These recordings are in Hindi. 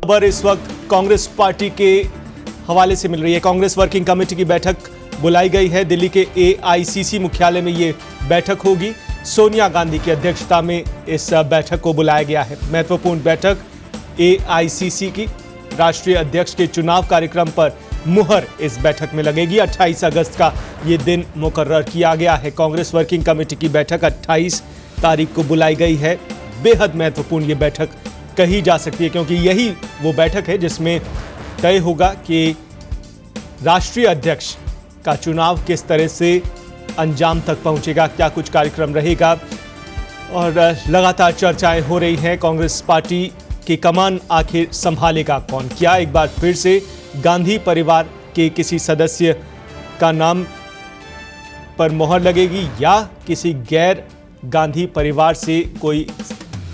खबर इस वक्त कांग्रेस पार्टी के हवाले से मिल रही है। कांग्रेस वर्किंग कमेटी की बैठक बुलाई गई है। दिल्ली के एआईसीसी मुख्यालय में ये बैठक होगी। सोनिया गांधी की अध्यक्षता में इस बैठक को बुलाया गया है। महत्वपूर्ण बैठक एआईसीसी की राष्ट्रीय अध्यक्ष के चुनाव कार्यक्रम पर मुहर इस बैठक में लगेगी। 28 अगस्त का ये दिन मुकर्रर किया गया है। कांग्रेस वर्किंग कमेटी की बैठक 28 तारीख को बुलाई गई है। बेहद महत्वपूर्ण ये बैठक कही जा सकती है, क्योंकि यही वो बैठक है जिसमें तय होगा कि राष्ट्रीय अध्यक्ष का चुनाव किस तरह से अंजाम तक पहुंचेगा, क्या कुछ कार्यक्रम रहेगा। और लगातार चर्चाएं हो रही हैं, कांग्रेस पार्टी की कमान आखिर संभालेगा कौन। क्या एक बार फिर से गांधी परिवार के किसी सदस्य का नाम पर मोहर लगेगी, या किसी गैर गांधी परिवार से कोई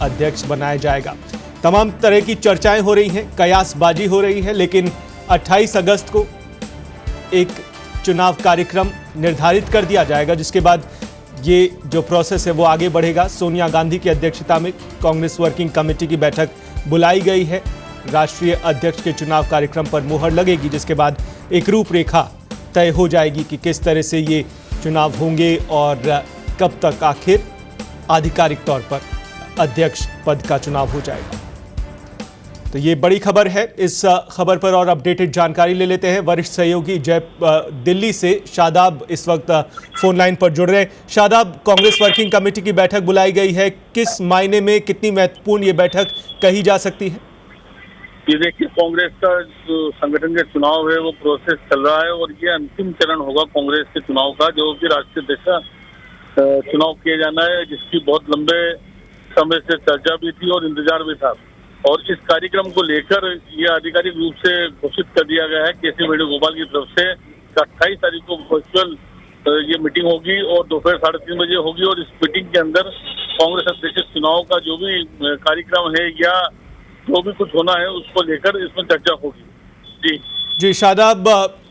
अध्यक्ष बनाया जाएगा। तमाम तरह की चर्चाएं हो रही हैं, कयासबाजी हो रही है, लेकिन 28 अगस्त को एक चुनाव कार्यक्रम निर्धारित कर दिया जाएगा, जिसके बाद ये जो प्रोसेस है वो आगे बढ़ेगा। सोनिया गांधी की अध्यक्षता में कांग्रेस वर्किंग कमेटी की बैठक बुलाई गई है। राष्ट्रीय अध्यक्ष के चुनाव कार्यक्रम पर मुहर लगेगी, जिसके बाद एक रूपरेखा तय हो जाएगी कि किस तरह से ये चुनाव होंगे और कब तक आखिर आधिकारिक तौर पर अध्यक्ष पद का चुनाव हो जाएगा। तो ये बड़ी खबर है। इस खबर पर और अपडेटेड जानकारी ले लेते हैं। वरिष्ठ सहयोगी दिल्ली से शादाब इस वक्त फोन लाइन पर जुड़ रहे हैं। शादाब, कांग्रेस वर्किंग कमेटी की बैठक बुलाई गई है, किस मायने में कितनी महत्वपूर्ण ये बैठक कही जा सकती है? ये देखिए, कांग्रेस का जो संगठन का चुनाव है वो प्रोसेस चल रहा है और ये अंतिम चरण होगा कांग्रेस के चुनाव का, जो कि राष्ट्रीय अध्यक्ष चुनाव किया जाना है, जिसकी बहुत लंबे समय से चर्चा भी थी और इंतजार भी था। और इस कार्यक्रम को लेकर यह आधिकारिक रूप से घोषित कर दिया गया है के.सी. वेणुगोपाल की तरफ से 28 तारीख को वर्चुअल ये मीटिंग होगी और दोपहर 3:30 बजे होगी। और इस मीटिंग के अंदर कांग्रेस अध्यक्ष चुनाव का जो भी कार्यक्रम है या जो भी कुछ होना है उसको लेकर इसमें चर्चा होगी। जी शादाब,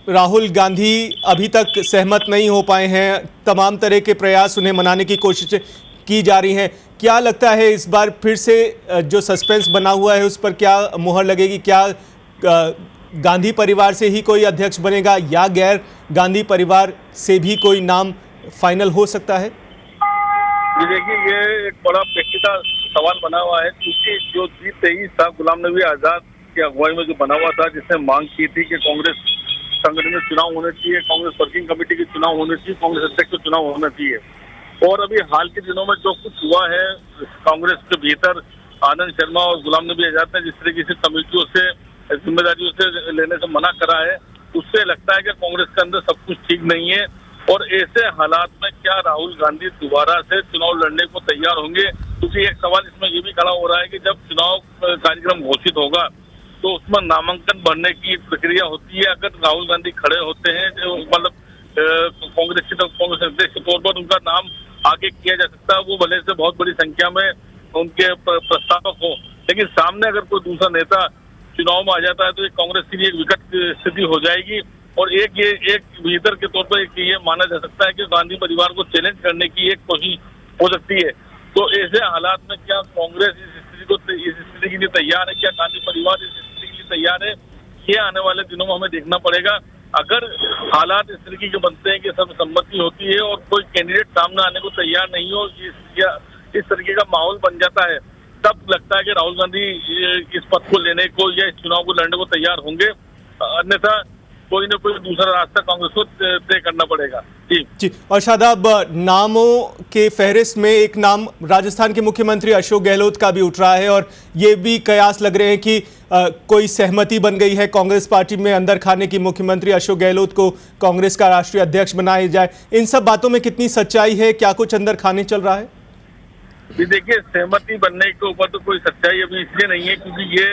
राहुल गांधी अभी तक सहमत नहीं हो पाए हैं। तमाम तरह के प्रयास उन्हें मनाने की कोशिश की जा रही हैं। क्या लगता है इस बार फिर से जो सस्पेंस बना हुआ है उस पर क्या मुहर लगेगी? क्या गांधी परिवार से ही कोई अध्यक्ष बनेगा या गैर गांधी परिवार से भी कोई नाम फाइनल हो सकता है? देखिए, ये एक बड़ा पेचीदा सवाल बना हुआ है, क्योंकि जो G23 था गुलाम नबी आजाद की अगुवाई में जो बना हुआ था, जिसने मांग की थी कि कांग्रेस संगठन में चुनाव होने चाहिए, कांग्रेस वर्किंग कमेटी के चुनाव होने चाहिए, कांग्रेस अध्यक्ष के चुनाव होना चाहिए। और अभी हाल के दिनों में जो कुछ हुआ है कांग्रेस के भीतर, आनंद शर्मा और गुलाम नबी आजाद ने जिस तरीके से कमेटियों से जिम्मेदारियों से लेने से मना करा है, उससे लगता है कि कांग्रेस के अंदर सब कुछ ठीक नहीं है। और ऐसे हालात में क्या राहुल गांधी दोबारा से चुनाव लड़ने को तैयार होंगे? क्योंकि एक सवाल इसमें ये भी खड़ा हो रहा है कि जब चुनाव कार्यक्रम घोषित होगा तो उसमें नामांकन भरने की प्रक्रिया होती है। अगर राहुल गांधी खड़े होते हैं, जो मतलब कांग्रेस की तरफ कांग्रेस अध्यक्ष के तौर पर उनका नाम आगे किया जा सकता है, वो भले से बहुत बड़ी संख्या में उनके प्रस्तावक हो, लेकिन सामने अगर कोई दूसरा नेता चुनाव में आ जाता है तो एक कांग्रेस के लिए एक विकट स्थिति हो जाएगी। और एक लीडर के तौर पर ये माना जा सकता है कि गांधी परिवार को चैलेंज करने की एक कोशिश हो सकती है। तो ऐसे हालात में क्या कांग्रेस इस स्थिति के लिए तैयार है? क्या गांधी परिवार इस स्थिति के लिए तैयार है? ये आने वाले दिनों में हमें देखना पड़ेगा। अगर हालात इस तरीके के बनते हैं कि सर्वसम्मति होती है और कोई कैंडिडेट सामने आने को तैयार नहीं हो, इस तरीके का माहौल बन जाता है, तब लगता है कि राहुल गांधी इस पद को लेने को या इस चुनाव को लड़ने को तैयार होंगे। अन्यथा कोई ना कोई दूसरा रास्ता कांग्रेस को तय करना पड़ेगा। जी। और शादाब, नामों के फहरिस्त में एक नाम राजस्थान के मुख्यमंत्री अशोक गहलोत का भी उठ रहा है, और ये भी कयास लग रहे हैं कि कोई सहमति बन गई है कांग्रेस पार्टी में अंदर खाने की, मुख्यमंत्री अशोक गहलोत को कांग्रेस का राष्ट्रीय अध्यक्ष बनाया जाए। इन सब बातों में कितनी सच्चाई है? क्या कुछ अंदर खाने चल रहा है? देखिए, सहमति बनने के ऊपर तो कोई सच्चाई अभी इसलिए नहीं है क्योंकि ये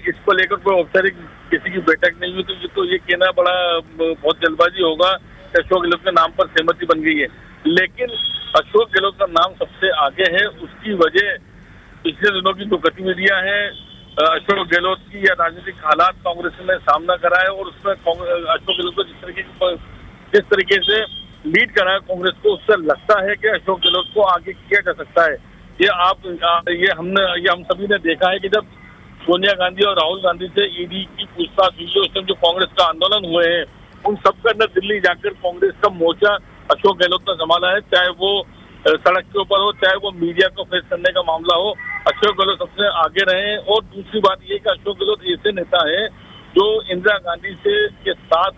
इसको लेकर कोई औपचारिक किसी की बैठक नहीं हुई, तो ये कहना बहुत जल्दबाजी होगा कि अशोक गहलोत के नाम पर सहमति बन गई है। लेकिन अशोक गहलोत का नाम सबसे आगे है। उसकी वजह पिछले दिनों की जो गतिविधियां हैं अशोक गहलोत की या राजनीतिक हालात कांग्रेस ने सामना करा है, और उसमें अशोक गहलोत को जिस तरीके से लीड करा है कांग्रेस को, उससे लगता है कि अशोक गहलोत को आगे किया जा सकता है। ये हम सभी ने देखा है कि जब सोनिया गांधी और राहुल गांधी से ईडी की पूछताछ हुई है, उस टाइम जो कांग्रेस का आंदोलन हुए हैं उन सबके अंदर दिल्ली जाकर कांग्रेस का मोर्चा अशोक गहलोत ने संभाला है। चाहे वो सड़क के ऊपर हो, चाहे वो मीडिया को फेस करने का मामला हो, अशोक गहलोत सबसे आगे रहे हैं। और दूसरी बात ये कि अशोक गहलोत ऐसे नेता है जो इंदिरा गांधी के साथ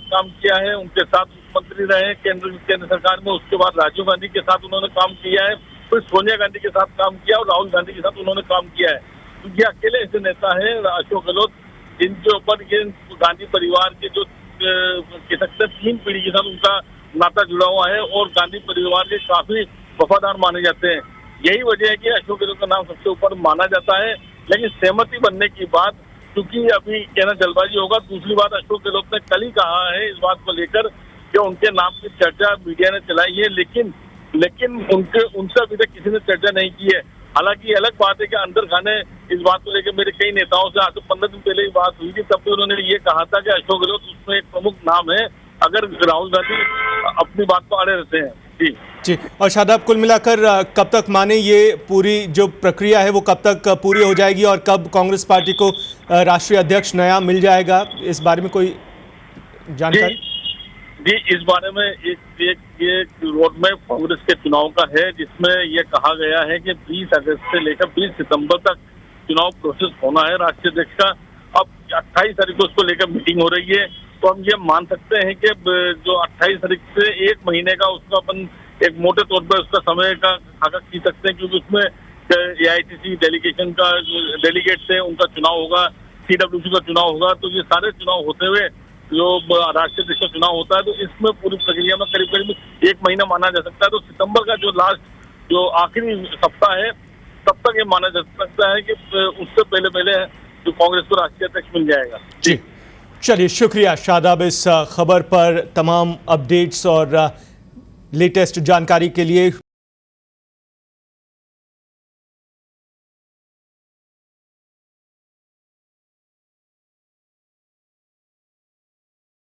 काम किया है, उनके साथ मुख्यमंत्री रहे केंद्र सरकार में, उसके बाद राजीव गांधी के साथ उन्होंने काम किया है, फिर सोनिया गांधी के साथ काम किया और राहुल गांधी के साथ उन्होंने काम किया है। तो ये अकेले ऐसे नेता है अशोक गहलोत जिनके ऊपर ये गांधी परिवार के जो कह सकते 3 पीढ़ी के साथ उनका नाता जुड़ा हुआ है और गांधी परिवार के काफी वफादार माने जाते हैं। यही वजह है कि अशोक गहलोत का नाम सबसे ऊपर माना जाता है। लेकिन सहमति बनने की बात, क्योंकि अभी कहना जल्दबाजी होगा। दूसरी बात, अशोक गहलोत ने कल ही कहा है इस बात को लेकर कि उनके नाम की चर्चा मीडिया ने चलाई है, लेकिन उनसे अभी तक किसी ने चर्चा नहीं की है। हालांकि अलग बात है कि अंदर खाने इस बात को लेकर मेरे कई नेताओं से आज से 15 दिन पहले ही बात हुई थी, तब भी उन्होंने ये कहा था कि अशोक गहलोत उसमें एक प्रमुख नाम है अगर राहुल गांधी अपनी बात को अड़े रहते हैं। जी। और शादाब, कुल मिलाकर कब तक माने ये पूरी जो प्रक्रिया है वो कब तक पूरी हो जाएगी और कब कांग्रेस पार्टी को राष्ट्रीय अध्यक्ष नया मिल जाएगा, इस बारे में कोई जानकारी? जी, इस बारे में एक रोड मैप कांग्रेस के चुनाव का है जिसमें यह कहा गया है कि 20 अगस्त से लेकर 20 सितंबर तक चुनाव प्रोसेस होना है राष्ट्रीय अध्यक्ष का। अब 28 तारीख को उसको लेकर मीटिंग हो रही है, तो हम ये मान सकते हैं कि जो 28 तारीख से 1 महीने का उसका अपन एक मोटे तौर पर उसका समय का खाका खींच सकते हैं, क्योंकि उसमें AICC डेलीगेशन का डेलीगेट थे उनका चुनाव होगा, CWC का चुनाव होगा, तो ये सारे चुनाव होते हुए जो राष्ट्रीय अध्यक्ष का चुनाव होता है, तो इसमें पूरी प्रक्रिया में करीब 1 महीना माना जा सकता है। तो सितंबर का जो आखिरी सप्ताह है तब तक ये माना जा सकता है कि उससे पहले जो कांग्रेस को राष्ट्रीय अध्यक्ष मिल जाएगा। जी, चलिए, शुक्रिया शादाब इस खबर पर तमाम अपडेट्स और लेटेस्ट जानकारी के लिए।